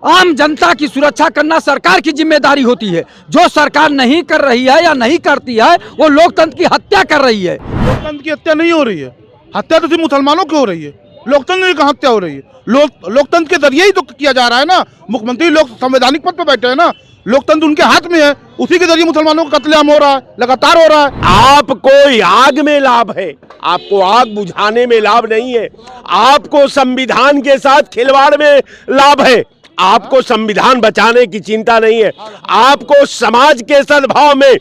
आम जनता की सुरक्षा करना सरकार की जिम्मेदारी होती है। जो सरकार नहीं कर रही है या नहीं करती है वो लोकतंत्र की हत्या कर रही है। लोकतंत्र की हत्या नहीं हो रही है, हत्या तो सिर्फ मुसलमानों की हो रही है, लोकतंत्र की हत्या हो रही है। लोकतंत्र के जरिए ही तो किया जा रहा है ना। मुख्यमंत्री लोग संवैधानिक पद पर बैठे हैं ना, लोकतंत्र उनके हाथ में है, उसी के जरिए मुसलमानों का कत्लेआम हो रहा है, लगातार हो रहा है। आपको आग में लाभ है, आपको आग बुझाने में लाभ नहीं है। आपको संविधान के साथ खिलवाड़ में लाभ है। आपको संविधान बचाने की चिंता नहीं है। आपको समाज के सद्भाव में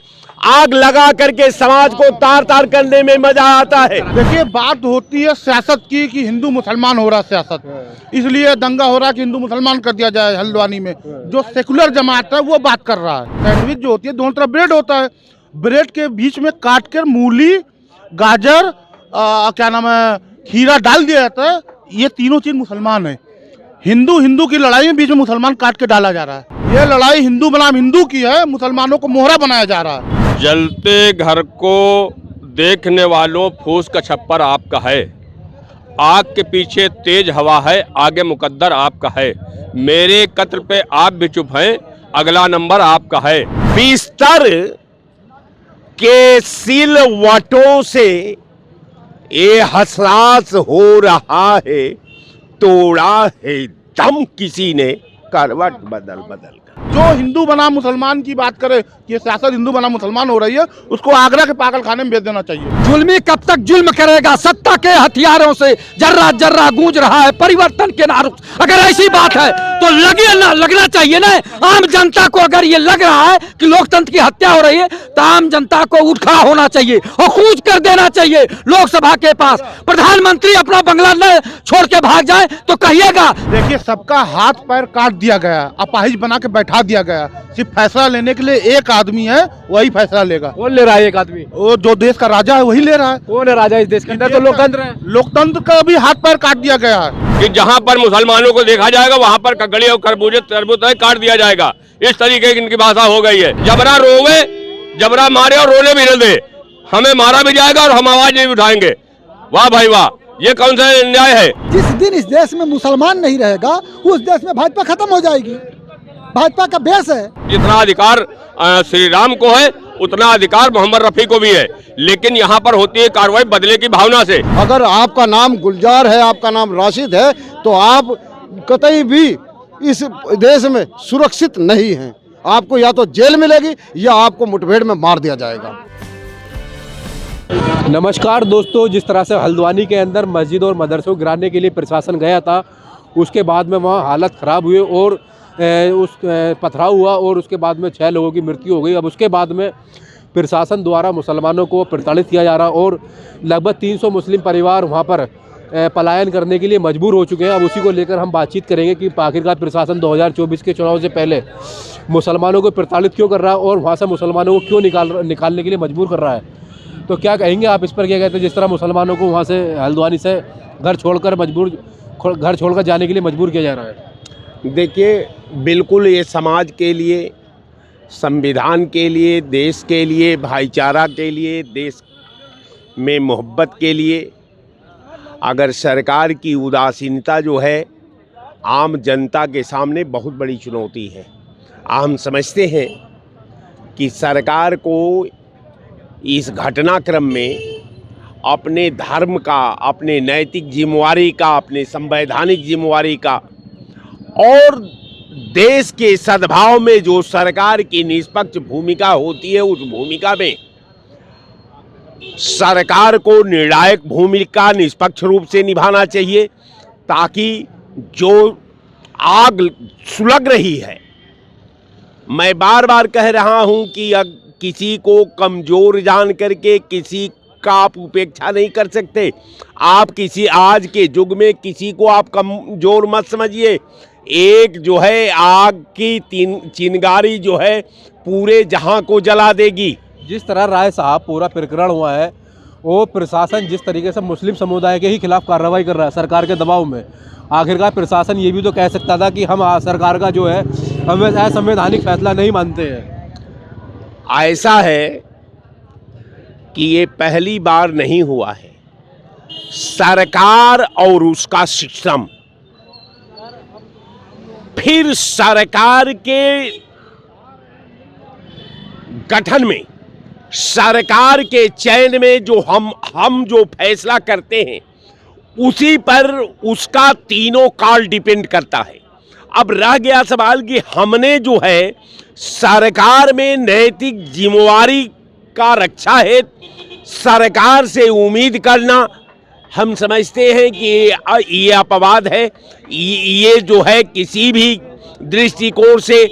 आग लगा करके समाज को तार तार करने में मजा आता है। देखिए, बात होती है सियासत की कि हिंदू मुसलमान हो रहा है सियासत, इसलिए दंगा हो रहा है कि हिंदू मुसलमान कर दिया जाए। हल्द्वानी में जो सेकुलर जमात है वो बात कर रहा है। सैंडविच जो होती है दोनों तरफ ब्रेड होता है, ब्रेड के बीच में काट कर मूली, गाजर, क्या नाम है, खीरा डाल दिया जाता है। ये तीनों चीज मुसलमान है। हिंदू की लड़ाई में बीच में मुसलमान काट के डाला जा रहा है। ये लड़ाई हिंदू बनाम हिंदू की है, मुसलमानों को मोहरा बनाया जा रहा है। जलते घर को देखने वालों फूस का छप्पर आपका है। आग के पीछे तेज हवा है, आगे मुकद्दर आपका है। मेरे कत्ल पे आप भी चुप हैं, अगला नंबर आपका है। बिस्तर के सिलवटों से ये हसास हो रहा है, तोड़ा है दम किसी ने करवट बदल बदल। जो हिंदू बनाम मुसलमान की बात करे कि सियासत हिंदू बनाम मुसलमान हो रही है, उसको आगरा के पागल खाने में भेज देना चाहिए। जुल्मी कब तक जुल्म करेगा? सत्ता के हथियारों से जर्रा जर्रा गूंज रहा है परिवर्तन के नारों। अगर ऐसी बात है तो लगना चाहिए ना आम जनता को। अगर ये लग रहा है कि लोकतंत्र की हत्या हो रही है तो आम जनता को उठ खड़ा होना चाहिए और कूच कर देना चाहिए लोकसभा के पास। प्रधानमंत्री अपना बंगला न छोड़ के भाग जाए तो कहिएगा। देखिए, सबका हाथ पैर काट दिया गया, अपाहिज बना के बैठा दिया गया। सिर्फ फैसला लेने के लिए एक आदमी है, वही फैसला लेगा। कौन ले रहा है? एक आदमी, वो जो देश का राजा है वही ले रहा है। कौन है राजा इस देश के अंदर? तो लोकतंत्र है। लोकतंत्र का भी हाथ पैर काट दिया गया है कि जहां पर मुसलमानों को देखा जाएगा वहां पर ककड़ी और खरबूजे तरबूज काट दिया जाएगा। इस तरीके की इनकी भाषा हो गई है। जबरा रोवे, जबरा मारे और रोने भी न दे। हमें मारा भी जाएगा और हम आवाज नहीं उठाएंगे। वाह भाई वाह, ये कौन सा न्याय है? जिस दिन इस देश में मुसलमान नहीं रहेगा उस देश में भाजपा खत्म हो जाएगी। भाजपा का बेस है। जितना अधिकार श्री राम को है उतना अधिकार मोहम्मद रफी को भी है, लेकिन यहाँ पर होती है कार्रवाई बदले की भावना से। अगर आपका नाम गुलजार है, आपका नाम राशिद है, तो आप कतई भी इस देश में सुरक्षित नहीं हैं। आपको या तो जेल मिलेगी या आपको मुठभेड़ में मार दिया जाएगा। नमस्कार दोस्तों, जिस तरह से हल्द्वानी के अंदर मस्जिद और मदरसों को गिराने के लिए प्रशासन गया था, उसके बाद में वहाँ हालत ख़राब हुई और पथराव हुआ और उसके बाद में 6 लोगों की मृत्यु हो गई। अब उसके बाद में प्रशासन द्वारा मुसलमानों को प्रताड़ित किया जा रहा और लगभग 300 मुस्लिम परिवार वहाँ पर पलायन करने के लिए मजबूर हो चुके हैं। अब उसी को लेकर हम बातचीत करेंगे कि आखिरकार प्रशासन 2024 के चुनाव से पहले मुसलमानों को प्रताड़ित क्यों कर रहा है और वहाँ से मुसलमानों को क्यों निकालने के लिए मजबूर कर रहा है। तो क्या कहेंगे आप इस पर? क्या कहते हैं जिस तरह मुसलमानों को वहाँ से हल्द्वानी से घर छोड़कर जाने के लिए मजबूर किया जा रहा है? देखिए, बिल्कुल ये समाज के लिए, संविधान के लिए, देश के लिए, भाईचारा के लिए, देश में मोहब्बत के लिए अगर सरकार की उदासीनता जो है आम जनता के सामने बहुत बड़ी चुनौती है। हम समझते हैं कि सरकार को इस घटनाक्रम में अपने धर्म का, अपने नैतिक जिम्मेवारी का, अपने संवैधानिक जिम्मेवारी का और देश के सद्भाव में जो सरकार की निष्पक्ष भूमिका होती है, उस भूमिका में सरकार को निर्णायक भूमिका निष्पक्ष रूप से निभाना चाहिए, ताकि जो आग सुलग रही है, मैं बार बार कह रहा हूं कि किसी को कमजोर जान करके किसी का आप उपेक्षा नहीं कर सकते। आप किसी आज के युग में किसी को आप कमजोर मत समझिए। एक जो है आग की चिंगारी जो है पूरे जहां को जला देगी। जिस तरह राय साहब पूरा प्रकरण हुआ है, वो प्रशासन जिस तरीके से मुस्लिम समुदाय के ही खिलाफ कार्रवाई कर रहा है सरकार के दबाव में, आखिरकार प्रशासन ये भी तो कह सकता था कि हम सरकार का जो है हम असंवैधानिक फैसला नहीं मानते हैं। ऐसा है कि ये पहली बार नहीं हुआ है। सरकार और उसका सिस्टम फिर सरकार के गठन में, सरकार के चयन में जो हम जो फैसला करते हैं उसी पर उसका तीनों काल डिपेंड करता है। अब रह गया सवाल कि हमने जो है सरकार में नैतिक जिम्मेवारी का रक्षा है, सरकार से उम्मीद करना हम समझते हैं कि ये अपवाद है। ये जो है किसी भी दृष्टिकोण से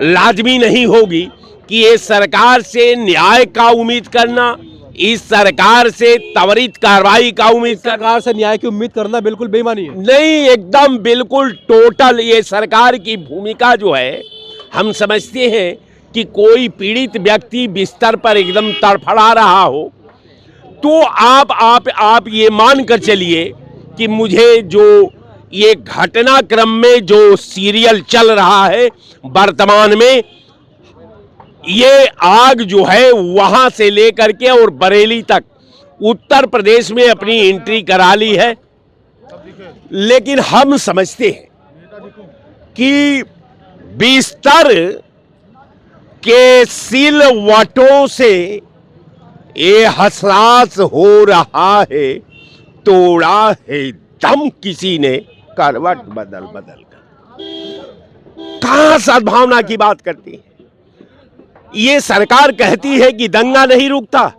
लाजमी नहीं होगी कि ये सरकार से न्याय का उम्मीद करना, इस सरकार से त्वरित कार्रवाई का उम्मीद करना। सरकार से न्याय की उम्मीद करना बिल्कुल बेईमानी है। नहीं, एकदम बिल्कुल टोटल। ये सरकार की भूमिका जो है, हम समझते हैं कि कोई पीड़ित व्यक्ति बिस्तर पर एकदम तड़फड़ा रहा हो तो आप ये मान कर चलिए कि मुझे जो ये घटनाक्रम में जो सीरियल चल रहा है वर्तमान में, ये आग जो है वहां से लेकर के और बरेली तक उत्तर प्रदेश में अपनी एंट्री करा ली है। लेकिन हम समझते हैं कि बिस्तर के सिलवटों से ये हसास हो रहा है, तोड़ा है दम किसी ने करवट बदल बदल कर। कहां सद्भावना की बात करती है? ये सरकार कहती है कि दंगा नहीं रुकता,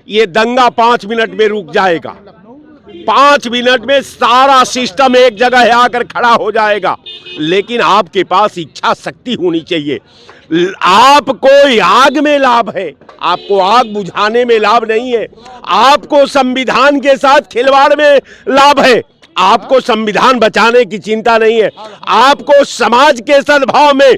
ये दंगा 5 मिनट में रुक जाएगा। 5 मिनट में सारा सिस्टम एक जगह आकर खड़ा हो जाएगा। लेकिन आपके पास इच्छा शक्ति होनी चाहिए। आपको आग में लाभ है, आपको आग बुझाने में लाभ नहीं है। आपको संविधान के साथ खिलवाड़ में लाभ है, आपको संविधान बचाने की चिंता नहीं है। आपको समाज के सद्भाव में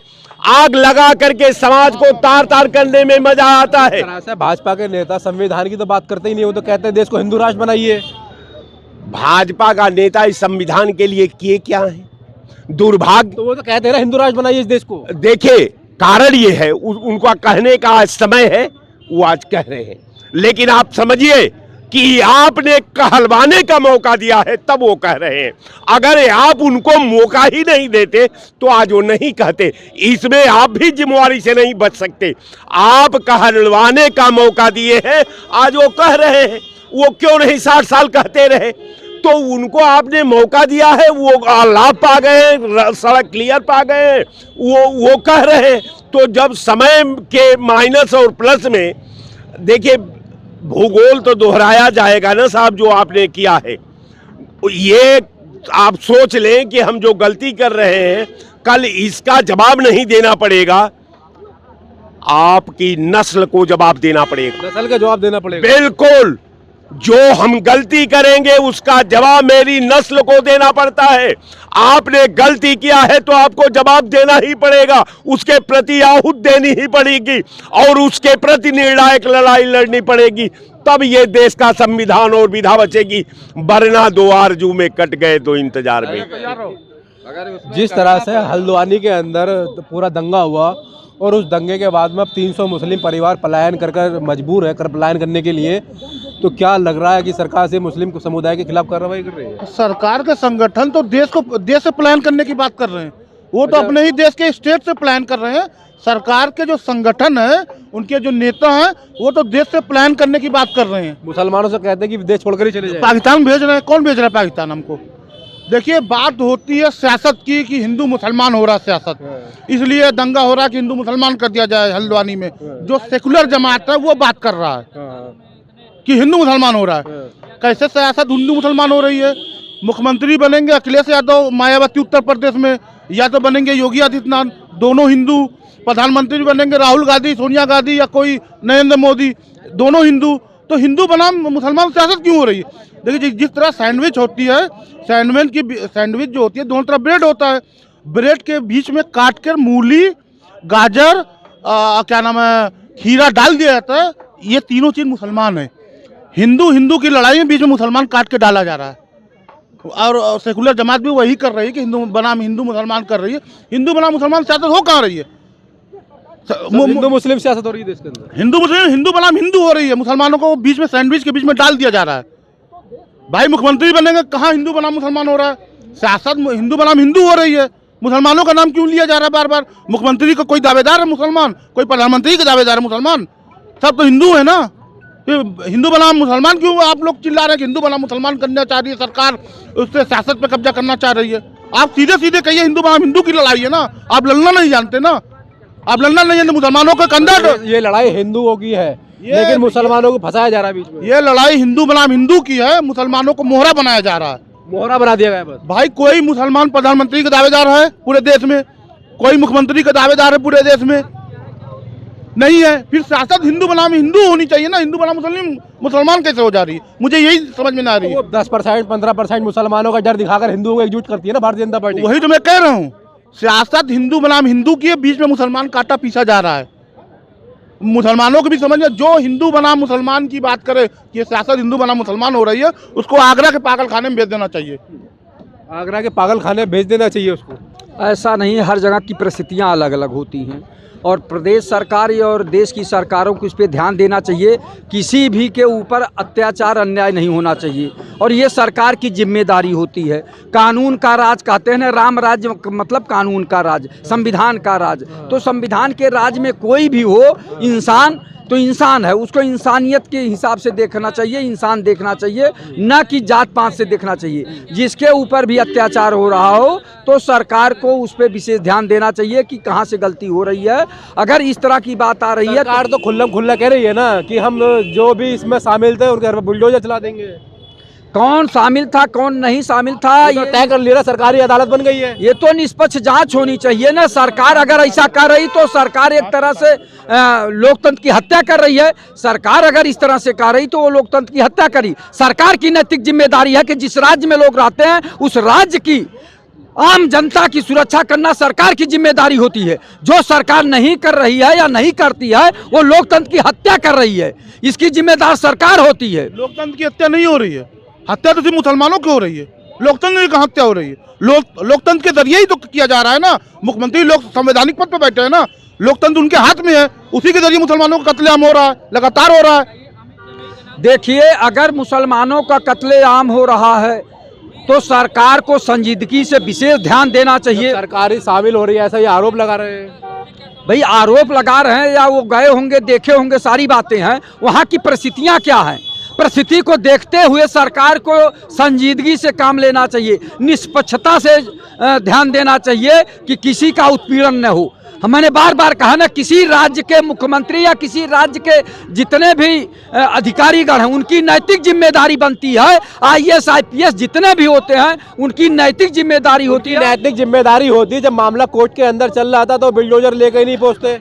आग लगा करके समाज को तार तार करने में मजा आता है। भाजपा के नेता संविधान की तो बात करते ही नहीं, वो तो कहते हैं देश को हिंदू राष्ट्र बनाइए। भाजपा का नेता इस संविधान के लिए किए क्या है? दुर्भाग्य। तो वो तो कहते हैं ना हिंदू राष्ट्र बनाइए इस देश को। देखिए, कारण ये है, उनका कहने का आज समय है, वो आज कह रहे हैं। लेकिन आप समझिए कि आपने कहलवाने का मौका दिया है तब वो कह रहे हैं। अगर आप उनको मौका ही नहीं देते तो आज वो नहीं कहते। इसमें आप भी जिम्मेवारी से नहीं बच सकते। आप कहलवाने का मौका दिए हैं, आज वो कह रहे हैं। वो क्यों नहीं 60 साल कहते रहे? तो उनको आपने मौका दिया है, वो लाभ पा गए, सड़क क्लियर पा गए, वो कह रहे हैं। तो जब समय के माइनस और प्लस में, देखिए भूगोल तो दोहराया जाएगा ना साहब, जो आपने किया है। ये आप सोच लें कि हम जो गलती कर रहे हैं कल इसका जवाब नहीं देना पड़ेगा, आपकी नस्ल को जवाब देना पड़ेगा। नस्ल का जवाब देना पड़ेगा, बिल्कुल। जो हम गलती करेंगे उसका जवाब मेरी नस्ल को देना पड़ता है। आपने गलती किया है तो आपको जवाब देना ही पड़ेगा, उसके प्रति आहूत देनी ही पड़ेगी और उसके प्रति निर्णायक लड़ाई लड़नी पड़ेगी। तब ये देश का संविधान और विधा बचेगी, वरना 2 आरजू में कट गए 2 इंतजार में। जिस तरह से हल्द्वानी के अंदर पूरा दंगा हुआ और उस दंगे के बाद में अब 300 मुस्लिम परिवार पलायन कर मजबूर है पलायन करने के लिए, तो क्या लग रहा है कि सरकार से मुस्लिम समुदाय के खिलाफ कार्रवाई कर रही है? सरकार के संगठन तो देश से पलायन करने की बात कर रहे हैं। वो तो अपने ही देश के स्टेट से पलायन कर रहे हैं। सरकार के जो संगठन है, उनके जो नेता हैं, वो तो देश से पलायन करने की बात कर रहे हैं। मुसलमानों से कहते हैं कि देश छोड़कर ही चले जाए। पाकिस्तान भेज रहे हैं। कौन भेज रहा है पाकिस्तान हमको? देखिए, बात होती है सियासत की कि हिंदू मुसलमान हो रहा है सियासत, इसलिए दंगा हो रहा है कि हिंदू मुसलमान कर दिया जाए हल्द्वानी में। जो सेकुलर जमात है वो बात कर रहा है कि हिंदू मुसलमान हो रहा है। कैसे सियासत हिंदू मुसलमान हो रही है? मुख्यमंत्री बनेंगे अखिलेश यादव, मायावती उत्तर प्रदेश में, या तो बनेंगे योगी आदित्यनाथ, दोनों हिंदू। प्रधानमंत्री बनेंगे राहुल गांधी, सोनिया गांधी या कोई नरेंद्र मोदी, दोनों हिंदू। तो हिंदू बनाम मुसलमान सियासत क्यों हो रही है? देखिए, जिस तरह सैंडविच होती है, सैंडविच जो होती है दोनों तरफ ब्रेड होता है, ब्रेड के बीच में काट कर मूली, गाजर, क्या नाम है, खीरा डाल दिया जाता है। ये तीनों चीज मुसलमान है। हिंदू की लड़ाई में बीच में मुसलमान काट के डाला जा रहा है। और सेकुलर जमात भी वही कर रही है कि हिंदू बनाम हिंदू मुसलमान कर रही है। हिंदू बनाम मुसलमान सियासत हो कहाँ रही है? हिंदू मुस्लिम सियासत हो रही है देश के अंदर। हिंदू बनाम हिंदू हो रही है। मुसलमानों को बीच में सैंडविच के बीच में डाल दिया जा रहा है। भाई मुख्यमंत्री बनेंगे, कहाँ हिंदू बनाम मुसलमान हो रहा है? सियासत हिंदू बनाम हिंदू हो रही है। मुसलमानों का नाम क्यों लिया जा रहा है बार बार? मुख्यमंत्री का कोई दावेदार है मुसलमान, कोई प्रधानमंत्री का दावेदार है मुसलमान? सब तो हिंदू है ना। ये हिंदू बनाम मुसलमान क्यों आप लोग चिल्ला रहे हैं कि हिंदू बनाम मुसलमान करना चाह रही है सरकार, उससे सियासत पे कब्जा करना चाह रही है? आप सीधे सीधे कहिए हिंदू बनाम हिंदू की लड़ाई है ना। आप लड़ना नहीं जानते ना, आप लड़ना नहीं जानते। मुसलमानों के कंधे ये लड़ाई हिंदुओं की है, लेकिन मुसलमानों को फंसाया जा रहा है बीच में। ये लड़ाई हिंदू बनाम हिंदू की है, मुसलमानों को मोहरा बनाया जा रहा है। मोहरा बना दिया गया बस। भाई कोई मुसलमान प्रधानमंत्री का दावेदार है पूरे देश में? कोई मुख्यमंत्री का दावेदार है पूरे देश में? नहीं है। फिर सियासत हिंदू बनाम हिंदू होनी चाहिए ना। हिंदू बनाम मुसलमान कैसे हो जा रही है? मुझे यही समझ में ना आ रही है। 10% 15% मुसलमानों का डर दिखाकर हिंदुओं को एकजुट करती है ना भारतीय जनता पार्टी। वही तो मैं कह रहा हूँ, सियासत हिंदू बनाम हिंदू की है, बीच में मुसलमान काटा पीछा जा रहा है। मुसलमानों को भी समझ में, जो हिंदू बनाम मुसलमान की बात करे कि सियासत हिंदू बनाम मुसलमान हो रही है, उसको आगरा के पागल खाने में भेज देना चाहिए। आगरा के पागल खाने भेज देना चाहिए उसको। ऐसा नहीं, हर जगह की परिस्थितियाँ अलग अलग होती हैं और प्रदेश सरकार और देश की सरकारों को इस पे ध्यान देना चाहिए। किसी भी के ऊपर अत्याचार अन्याय नहीं होना चाहिए और ये सरकार की जिम्मेदारी होती है। कानून का राज कहते हैं ना, राम राज्य मतलब कानून का राज, संविधान का राज। तो संविधान के राज में कोई भी हो, इंसान तो इंसान है, उसको इंसानियत के हिसाब से देखना चाहिए, इंसान देखना चाहिए, न कि जात पात से देखना चाहिए। जिसके ऊपर भी अत्याचार हो रहा हो तो सरकार को उस पर विशेष ध्यान देना चाहिए कि कहाँ से गलती हो रही है। अगर इस तरह की बात आ रही है, सरकार तो खुल्लम खुल्ला कह रही है ना कि हम जो भी इसमें शामिल थे उनके घर पर बुलडोजर चला देंगे। कौन शामिल था कौन नहीं शामिल था ये तय कर लिया, सरकारी अदालत बन गई है। ये तो निष्पक्ष जांच होनी चाहिए ना। सरकार अगर ऐसा कर रही तो सरकार एक तरह से लोकतंत्र की हत्या कर रही है। सरकार अगर इस तरह से कर रही तो वो लोकतंत्र की हत्या करी। सरकार की नैतिक जिम्मेदारी है कि जिस राज्य में लोग रहते हैं उस राज्य की आम जनता की सुरक्षा करना सरकार की जिम्मेदारी होती है। जो सरकार नहीं कर रही है या नहीं करती है वो लोकतंत्र की हत्या कर रही है। इसकी जिम्मेदार सरकार होती है। लोकतंत्र की हत्या नहीं हो रही है, हत्या तो सिर्फ मुसलमानों की हो रही है। लोकतंत्र की कहाँ हत्या हो रही है? लोकतंत्र के जरिए ही तो किया जा रहा है ना। मुख्यमंत्री लोग संवैधानिक पद पर बैठे हैं ना, लोकतंत्र उनके हाथ में है, उसी के जरिए मुसलमानों का कत्लेआम हो रहा है, लगातार हो रहा है। देखिए, अगर मुसलमानों का कत्लेआम हो रहा है तो सरकार को संजीदगी से विशेष ध्यान देना चाहिए। सरकार ही शामिल हो रही है ऐसा ये आरोप लगा रहे हैं। भाई आरोप लगा रहे हैं या वो गए होंगे, देखे होंगे, सारी बातें हैं। वहाँ की परिस्थितियाँ क्या हैं, परिस्थिति को देखते हुए सरकार को संजीदगी से काम लेना चाहिए, निष्पक्षता से ध्यान देना चाहिए कि किसी का उत्पीड़न न हो। मैंने बार बार कहा ना, किसी राज्य के मुख्यमंत्री या किसी राज्य के जितने भी अधिकारीगण हैं उनकी नैतिक जिम्मेदारी बनती है। IAS IPS जितने भी होते हैं उनकी नैतिक जिम्मेदारी होती है। नैतिक जिम्मेदारी होती है। जब मामला कोर्ट के अंदर चल रहा था तो बुलडोजर लेके ही नहीं पहुंचते।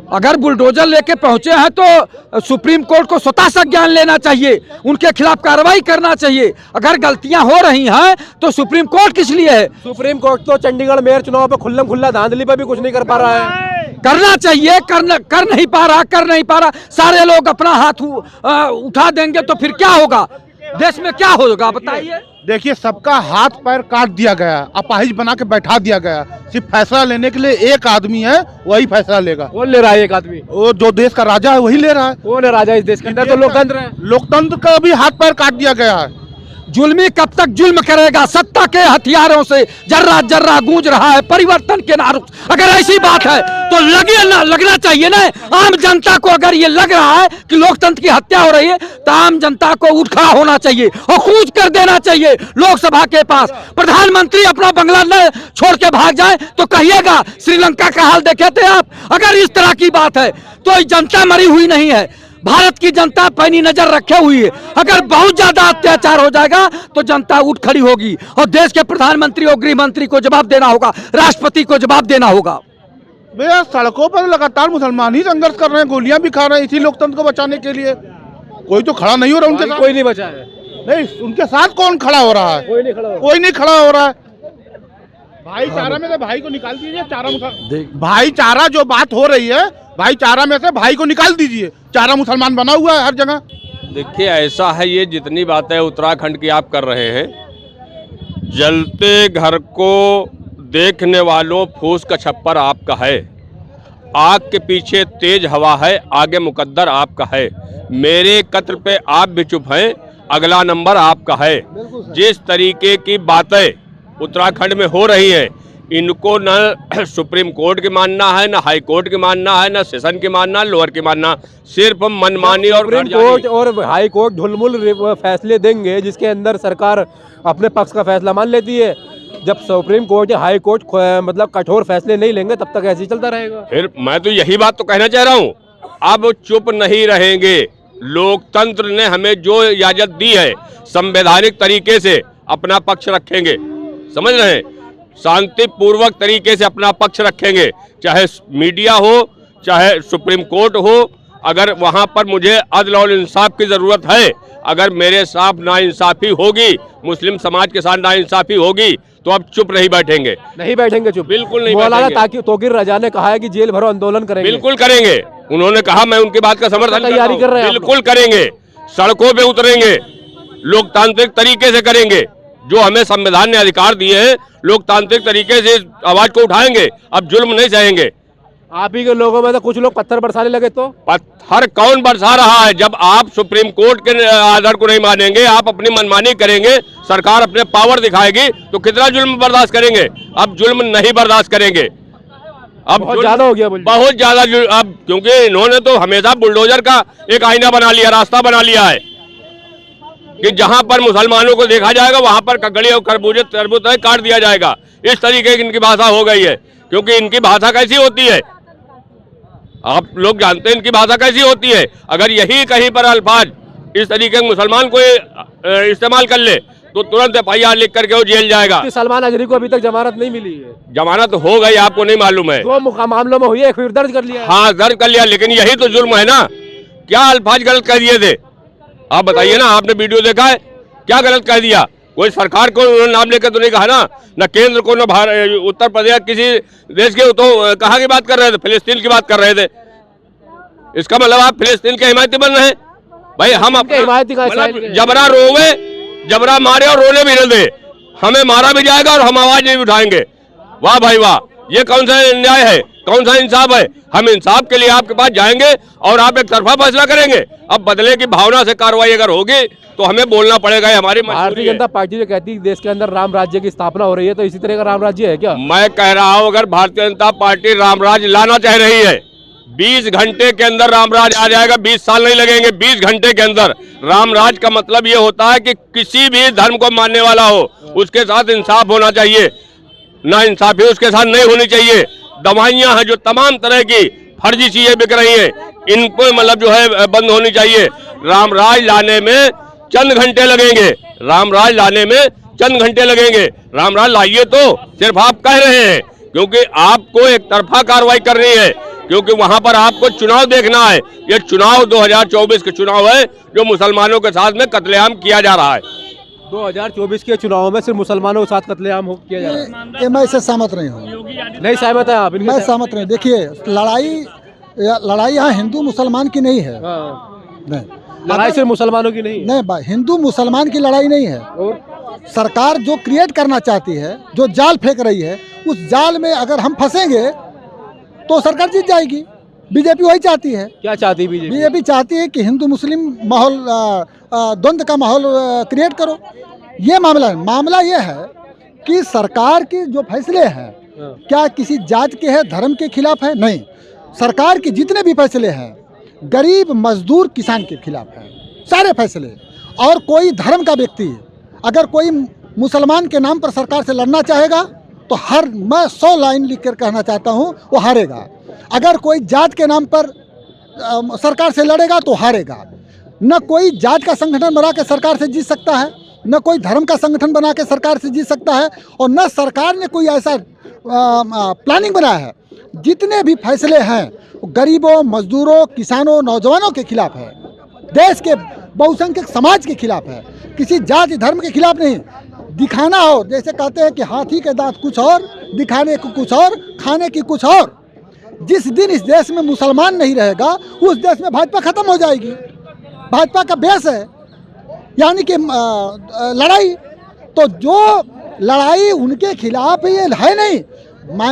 अगर बुलडोजर लेके पहुंचे हैं तो सुप्रीम कोर्ट को स्वतः संज्ञान लेना चाहिए, उनके खिलाफ कार्रवाई करना चाहिए। अगर गलतियां हो रही हैं तो सुप्रीम कोर्ट किस लिए है? सुप्रीम कोर्ट तो चंडीगढ़ मेयर चुनाव पे खुल्लम खुल्ला धांधली पे भी कुछ नहीं कर पा रहा है। करना चाहिए, कर नहीं पा रहा। सारे लोग अपना हाथ उठा देंगे तो फिर क्या होगा, देश में क्या होगा बताइए। देखिए, सबका हाथ पैर काट दिया गया, अपाहिज बना के बैठा दिया गया। सिर्फ फैसला लेने के लिए एक आदमी है, वही फैसला लेगा। कौन ले रहा है? एक आदमी, वो जो देश का राजा है वही ले रहा है। कौन है राजा इस देश के अंदर? तो लोकतंत्र है। लोकतंत्र का भी हाथ पैर काट दिया गया है। जुल्मी कब तक जुल्म करेगा? सत्ता के हथियारों से जर्रा जर्रा गूंज रहा है परिवर्तन के नारों। अगर ऐसी बात है तो लगना चाहिए ना आम जनता को। अगर ये लग रहा है कि लोकतंत्र की हत्या हो रही है तो आम जनता को उठ खड़ा होना चाहिए और कूच कर देना चाहिए लोकसभा के पास। प्रधानमंत्री अपना बंगला न छोड़ के भाग जाए तो कहिएगा श्रीलंका का हाल देखे थे आप। अगर इस तरह की बात है तो जनता मरी हुई नहीं है, भारत की जनता पैनी नजर रखे हुई है। अगर बहुत ज्यादा अत्याचार हो जाएगा तो जनता उठ खड़ी होगी और देश के प्रधानमंत्री और गृह मंत्री को जवाब देना होगा, राष्ट्रपति को जवाब देना होगा। भैया, सड़कों पर लगातार मुसलमान ही संघर्ष कर रहे हैं, गोलियां भी खा रहे हैं इसी लोकतंत्र को बचाने के लिए। कोई तो खड़ा नहीं हो रहा उनके साथ। कोई नहीं बचा है। नहीं, उनके साथ कौन खड़ा हो रहा है? कोई नहीं खड़ा हो रहा। कोई नहीं खड़ा हो रहा है। भाईचारा में से भाई को निकाल दीजिए। भाईचारा जो बात हो रही है, भाईचारा में से भाई को निकाल दीजिए। चारा मुसलमान बना हुआ है हर जगह। देखिए, ऐसा है, ये जितनी बातें उत्तराखंड की आप कर रहे हैं, जलते घर को देखने वालों फूस का छप्पर आपका है, आग के पीछे तेज हवा है, आगे मुकद्दर आपका है। मेरे कत्ल पे आप भी चुप हैं, अगला नंबर आपका है। जिस तरीके की बातें उत्तराखंड में हो रही हैं, इनको न सुप्रीम कोर्ट की मानना है, न हाई कोर्ट की मानना है, न सेशन की मानना, लोअर की मानना, सिर्फ मनमानी और सुप्रीम कोर्ट और हाई कोर्ट ढुलमुल फैसले देंगे जिसके अंदर सरकार अपने पक्ष का फैसला मान लेती है। जब सुप्रीम कोर्ट या हाई कोर्ट मतलब कठोर फैसले नहीं लेंगे तब तक ऐसे ही चलता रहेगा। फिर मैं तो यही बात तो कहना चाह रहा हूँ, अब चुप नहीं रहेंगे। लोकतंत्र ने हमें जो इजाजत दी है संवैधानिक तरीके से अपना पक्ष रखेंगे, समझ रहे हैं, शांतिपूर्वक तरीके से अपना पक्ष रखेंगे, चाहे मीडिया हो चाहे सुप्रीम कोर्ट हो। अगर वहां पर मुझे अदल और इंसाफ की जरूरत है, अगर मेरे साथ नाइंसाफी होगी, मुस्लिम समाज के साथ नाइंसाफी होगी, तो अब चुप नहीं बैठेंगे, नहीं बैठेंगे चुप, बिल्कुल नहीं मौलाना बैठेंगे। तोकीर रजा ने कहा है कि जेल भरो आंदोलन करेंगे। बिल्कुल करेंगे, उन्होंने कहा, मैं उनकी बात का समर्थन तैयारी कर रहे हैं, बिल्कुल करेंगे, सड़कों पे उतरेंगे, लोकतांत्रिक तरीके से करेंगे। जो हमें संविधान ने अधिकार दिए हैं, लोकतांत्रिक तरीके से आवाज को उठाएंगे, अब जुल्म नहीं सहेंगे। आप ही के लोगों में तो कुछ लोग पत्थर बरसाने लगे, तो पत्थर कौन बरसा रहा है? जब आप सुप्रीम कोर्ट के आर्डर को नहीं मानेंगे, आप अपनी मनमानी करेंगे, सरकार अपने पावर दिखाएगी, तो कितना जुल्म बर्दाश्त करेंगे? अब जुल्म नहीं बर्दाश्त करेंगे, अब बहुत ज्यादा हो गया, बहुत ज्यादा। अब क्योंकि इन्होंने तो हमेशा बुलडोजर का एक आईना बना लिया, रास्ता बना लिया है कि जहां पर मुसलमानों को देखा जाएगा वहां पर ककड़ी और खरबूजे तरबूज काट दिया जाएगा। इस तरीके की इनकी भाषा हो गई है। क्योंकि इनकी भाषा कैसी होती है, आप लोग जानते हैं इनकी भाषा कैसी होती है। अगर यही कहीं पर अल्फाज इस तरीके के मुसलमान को इस्तेमाल कर ले तो तुरंत FIR लिख करके वो जेल जाएगा। सलमान अजहरी को अभी तक जमानत नहीं मिली है। जमानत हो गई, आपको नहीं मालूम है? 2 मामलों में हुई है, फिर दर्ज कर लिया। हाँ, दर्ज कर लिया, लेकिन यही तो जुल्म है ना। क्या अल्फाज गलत कह दिए थे, आप बताइए ना। आपने वीडियो देखा है, क्या गलत कह दिया? कोई सरकार को नाम लेकर तो नहीं कहा ना, न केंद्र को, न उत्तर प्रदेश, किसी देश के। तो कहाँ की बात कर रहे थे? फिलिस्तीन की बात कर रहे थे। इसका मतलब आप फिलिस्तीन के हिमायती बन रहे हैं? भाई हम अपने हिमायती का जबरा रोवे, जबरा मारे और रोने भी न दे, हमें मारा भी जाएगा और हम आवाज नहीं उठाएंगे। वाह भाई वाह, ये कौन सा न्याय है, कौन सा इंसाफ है? हम इंसाफ के लिए आपके पास जाएंगे और आप एक तरफा फैसला करेंगे। अब बदले की भावना से कार्रवाई अगर होगी तो हमें बोलना पड़ेगा, हमारी भारतीय जनता पार्टी जो कहती है देश के अंदर राम राज्य की स्थापना हो रही है, तो इसी तरह का राम राज्य है क्या? मैं कह रहा हूं, अगर भारतीय जनता पार्टी राम राज्य लाना चाह रही है, 20 घंटे के अंदर राम राज आ जाएगा। 20 साल नहीं लगेंगे, 20 घंटे के अंदर। राम राज का मतलब ये होता है कि किसी भी धर्म को मानने वाला हो उसके साथ इंसाफ होना चाहिए, ना इंसाफी उसके साथ नहीं होनी चाहिए। दवाइयां हैं जो तमाम तरह की फर्जी चीजें बिक रही हैं, इनको मतलब जो है बंद होनी चाहिए। राम राज लाने में चंद घंटे लगेंगे, राम राज लाने में चंद घंटे लगेंगे। राम राज लाइए तो सिर्फ आप कह रहे हैं, क्योंकि आपको एक तरफा कार्रवाई करनी है, क्योंकि वहां पर आपको चुनाव देखना है। ये चुनाव 2024 के चुनाव है जो मुसलमानों के साथ में कत्लेआम किया जा रहा है। 2024 के चुनाव में सिर्फ मुसलमानों के साथ कत्लेआम किया जा रहा है। ये मैं इससे सहमत नहीं हूँ। नहीं सहमत है आप? मैं सहमत नहीं। देखिए, लड़ाई यहाँ हिंदू मुसलमान की नहीं है। नहीं, लड़ाई सिर्फ मुसलमानों की नहीं है। नहीं, हिंदू मुसलमान की लड़ाई नहीं है। और सरकार जो क्रिएट करना चाहती है, जो जाल फेंक रही है, उस जाल में अगर हम फंसेंगे तो सरकार जीत जाएगी। बीजेपी वही चाहती है। क्या चाहती है बीजेपी? बीजेपी चाहती है कि हिंदू मुस्लिम माहौल, द्वंद्व का माहौल क्रिएट करो। ये मामला ये है कि सरकार के जो फैसले हैं क्या किसी जात के हैं, धर्म के खिलाफ है? नहीं, सरकार के जितने भी फैसले हैं गरीब, मजदूर, किसान के खिलाफ हैं सारे फैसले। और कोई धर्म का व्यक्ति अगर कोई मुसलमान के नाम पर सरकार से लड़ना चाहेगा तो मैं 100 लाइन लिख कर कहना चाहता हूँ, वो हारेगा। अगर कोई जात के नाम पर सरकार से लड़ेगा तो हारेगा। न कोई जात का संगठन बना के सरकार से जीत सकता है, न कोई धर्म का संगठन बना के सरकार से जीत सकता है, और न सरकार ने कोई ऐसा प्लानिंग बनाया है। जितने भी फैसले हैं गरीबों, मजदूरों, किसानों, नौजवानों के खिलाफ है, देश के बहुसंख्यक समाज के खिलाफ है, किसी जाति धर्म के खिलाफ नहीं। दिखाना हो, जैसे कहते हैं कि हाथी के दांत कुछ और, दिखाने को कुछ और, खाने की कुछ और। जिस दिन इस देश में मुसलमान नहीं रहेगा उस देश में भाजपा खत्म हो जाएगी। भाजपा का बेस है यानी कि लड़ाई। तो जो लड़ाई उनके खिलाफ ये है नहीं,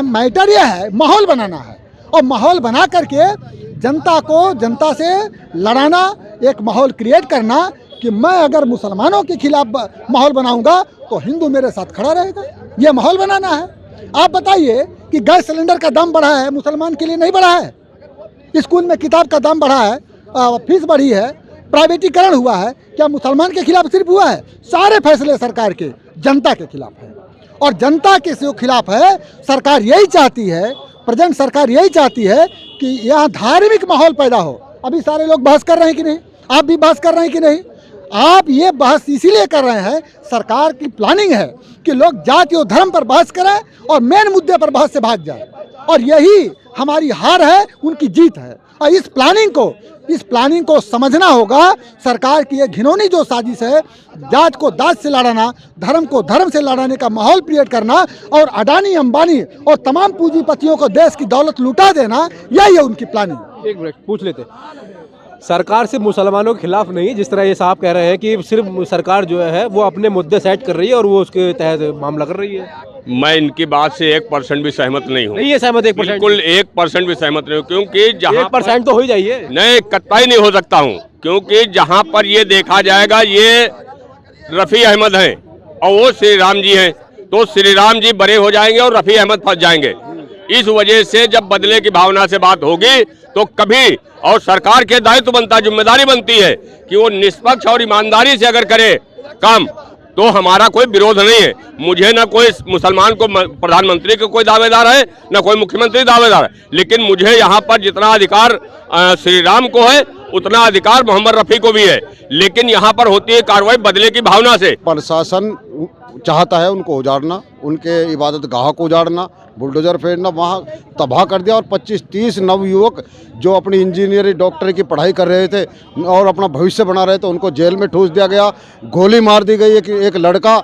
मैटर ये है माहौल बनाना है, और माहौल बना करके जनता को जनता से लड़ाना, एक माहौल क्रिएट करना कि मैं अगर मुसलमानों के खिलाफ माहौल बनाऊंगा तो हिंदू मेरे साथ खड़ा रहेगा। ये माहौल बनाना है। आप बताइए कि गैस सिलेंडर का दाम बढ़ा है, मुसलमान के लिए नहीं बढ़ा है? स्कूल में किताब का दाम बढ़ा है, फीस बढ़ी है, प्राइवेटीकरण हुआ है, क्या मुसलमान के खिलाफ सिर्फ हुआ है? सारे फैसले सरकार के जनता के खिलाफ है, और जनता के जो खिलाफ है सरकार यही चाहती है, प्रेजेंट सरकार यही चाहती है कि यहाँ धार्मिक माहौल पैदा हो। अभी सारे लोग बहस कर रहे हैं कि नहीं? आप भी बहस कर रहे हैं कि नहीं? आप ये बहस इसीलिए कर रहे हैं, सरकार की प्लानिंग है कि लोग जाति और धर्म पर बहस करें और मेन मुद्दे पर बहस से भाग जाए, और यही हमारी हार है, उनकी जीत है। और इस प्लानिंग को समझना होगा। सरकार की ये घिनौनी जो साजिश है, जात को जात से लड़ाना, धर्म को धर्म से लड़ाने का माहौल क्रिएट करना और अडानी अंबानी और तमाम पूंजीपतियों को देश की दौलत लुटा देना, यही है उनकी प्लानिंग। एक मिनट पूछ लेते, सरकार सिर्फ मुसलमानों के खिलाफ नहीं, जिस तरह ये साहब कह रहे हैं कि सिर्फ सरकार जो है वो अपने मुद्दे सेट कर रही है और वो उसके तहत मामला कर रही है। मैं इनकी बात से 1% भी सहमत नहीं हूँ। नहीं है सहमत 1%? बिल्कुल 1% भी सहमत नहीं हूँ, क्योंकि जहाँ 1% तो हो ही जाइए। नहीं, कतई नहीं हो सकता हूँ, क्योंकि जहाँ पर ये देखा जाएगा ये रफ़ी अहमद हैं और वो श्री राम जी हैं, तो श्री राम जी बड़े हो जाएंगे और रफ़ी अहमद फंस जाएंगे। इस वजह से जब बदले की भावना से बात होगी तो कभी, और सरकार के दायित्व बनता है, जिम्मेदारी बनती है कि वो निष्पक्ष और ईमानदारी से अगर करे काम, तो हमारा कोई विरोध नहीं है। मुझे न कोई मुसलमान को प्रधानमंत्री के कोई दावेदार है, न कोई मुख्यमंत्री दावेदार है, लेकिन मुझे यहाँ पर जितना अधिकार श्री राम को है उतना अधिकार मोहम्मद रफ़ी को भी है, लेकिन यहाँ पर होती है कार्रवाई बदले की भावना से। प्रशासन चाहता है उनको उजाड़ना, उनके इबादत गाह को उजाड़ना, बुलडोजर फेरना, वहाँ तबाह कर दिया। और 25-30 नवयुवक जो अपनी इंजीनियरिंग डॉक्टरी की पढ़ाई कर रहे थे और अपना भविष्य बना रहे थे, उनको जेल में ठूस दिया गया, गोली मार दी गई। एक लड़का,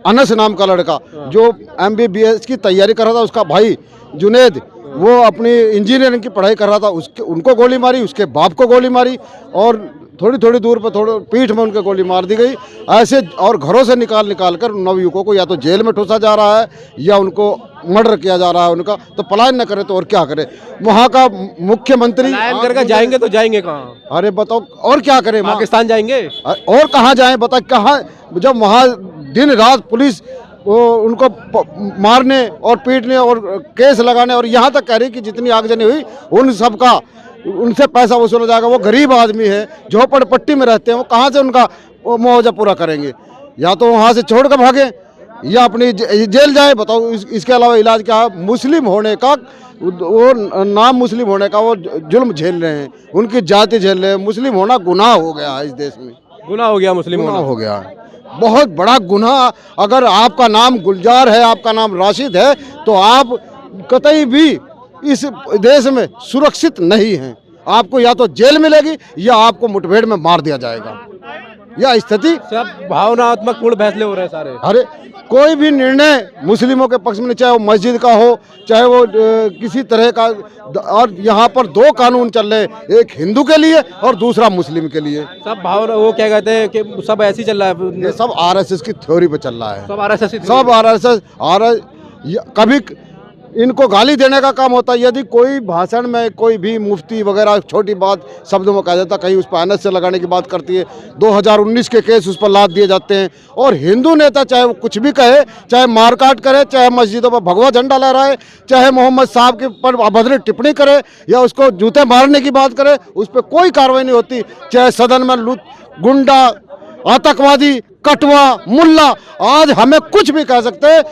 अनस नाम का लड़का, जो MBBS की तैयारी कर रहा था, उसका भाई जुनेद, वो अपनी इंजीनियरिंग की पढ़ाई कर रहा था, उनको गोली मारी, उसके बाप को गोली मारी, और थोड़ी दूर पर थोड़ी पीठ में उनके गोली मार दी गई। ऐसे और घरों से निकाल कर नवयुवकों को या तो जेल में ठूसा जा रहा है या उनको मर्डर किया जा रहा है उनका। तो पलायन न करे तो और क्या करे? वहाँ का मुख्यमंत्री करके जाएंगे तो जाएंगे कहाँ? अरे बताओ, और क्या करें? पाकिस्तान जाएंगे और कहाँ जाएं? बता कहाँ, जब वहाँ दिन रात पुलिस वो उनको मारने और पीटने और केस लगाने, और यहाँ तक कह रही कि जितनी आगजनी हुई उन सब का उनसे पैसा वसूला जाएगा। वो गरीब आदमी है, झोपड़पट्टी में रहते हैं, वो कहाँ से उनका मुआवजा पूरा करेंगे? या तो वहाँ से छोड़ कर भागे या अपनी जेल जाए। बताओ इसके अलावा इलाज क्या है? मुस्लिम होने का, वो नाम मुस्लिम होने का वो जुल्म झेल रहे हैं, उनकी जाति झेल रहे हैं। मुस्लिम होना गुनाह हो गया है इस देश में, गुनाह हो गया, मुस्लिम होना हो गया, बहुत बड़ा गुनाह। अगर आपका नाम गुलजार है, आपका नाम राशिद है, तो आप कतई भी इस देश में सुरक्षित नहीं हैं। आपको या तो जेल मिलेगी या आपको मुठभेड़ में मार दिया जाएगा। यह स्थिति, सब भावनात्मक पूर्ण फैसले हो रहे हैं सारे। अरे कोई भी निर्णय मुस्लिमों के पक्ष में, चाहे वो मस्जिद का हो, चाहे वो किसी तरह का, और यहाँ पर 2 कानून चल रहे हैं, एक हिंदू के लिए और दूसरा मुस्लिम के लिए। सब भावना, वो क्या कहते हैं कि सब ऐसे ही चल रहा है, ये सब RSS की थ्योरी पे चल रहा है। सब RSS कभी इनको गाली देने का काम होता है। यदि कोई भाषण में कोई भी मुफ्ती वगैरह छोटी बात शब्दों में कहा जाता, कहीं उस पर NS से लगाने की बात करती है, 2019 के केस उस पर लाद दिए जाते हैं। और हिंदू नेता चाहे वो कुछ भी कहे, चाहे मारकाट करे, चाहे मस्जिदों पर भगवा झंडा लहराए, चाहे मोहम्मद साहब के पर अभद्र टिप्पणी करे या उसको जूते मारने की बात करे, उस पर कोई कार्रवाई नहीं होती। चाहे सदन में गुंडा, आतंकवादी, कटवा, मुल्ला, आज हमें कुछ भी कह सकते हैं।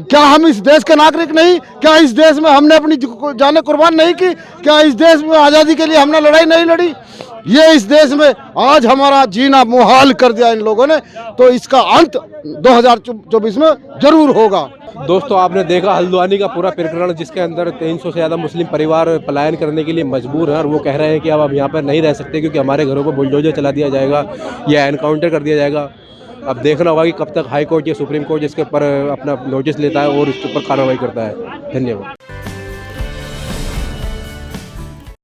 क्या हम इस देश के नागरिक नहीं? क्या इस देश में हमने अपनी जानें कुर्बान नहीं की? क्या इस देश में आज़ादी के लिए हमने लड़ाई नहीं लड़ी? ये इस देश में आज हमारा जीना मुहाल कर दिया इन लोगों ने, तो इसका अंत 2024 में जरूर होगा। दोस्तों, आपने देखा हल्द्वानी का पूरा प्रकरण, जिसके अंदर 300 से ज़्यादा मुस्लिम परिवार पलायन करने के लिए मजबूर हैं, और वो कह रहे हैं कि अब हम यहाँ पर नहीं रह सकते क्योंकि हमारे घरों पर बुलडोजर चला दिया जाएगा या एनकाउंटर कर दिया जाएगा। अब देखना होगा कि कब तक हाई कोर्ट या सुप्रीम कोर्ट इसके ऊपर अपना नोटिस लेता है और इसके ऊपर कार्रवाई करता है। धन्यवाद।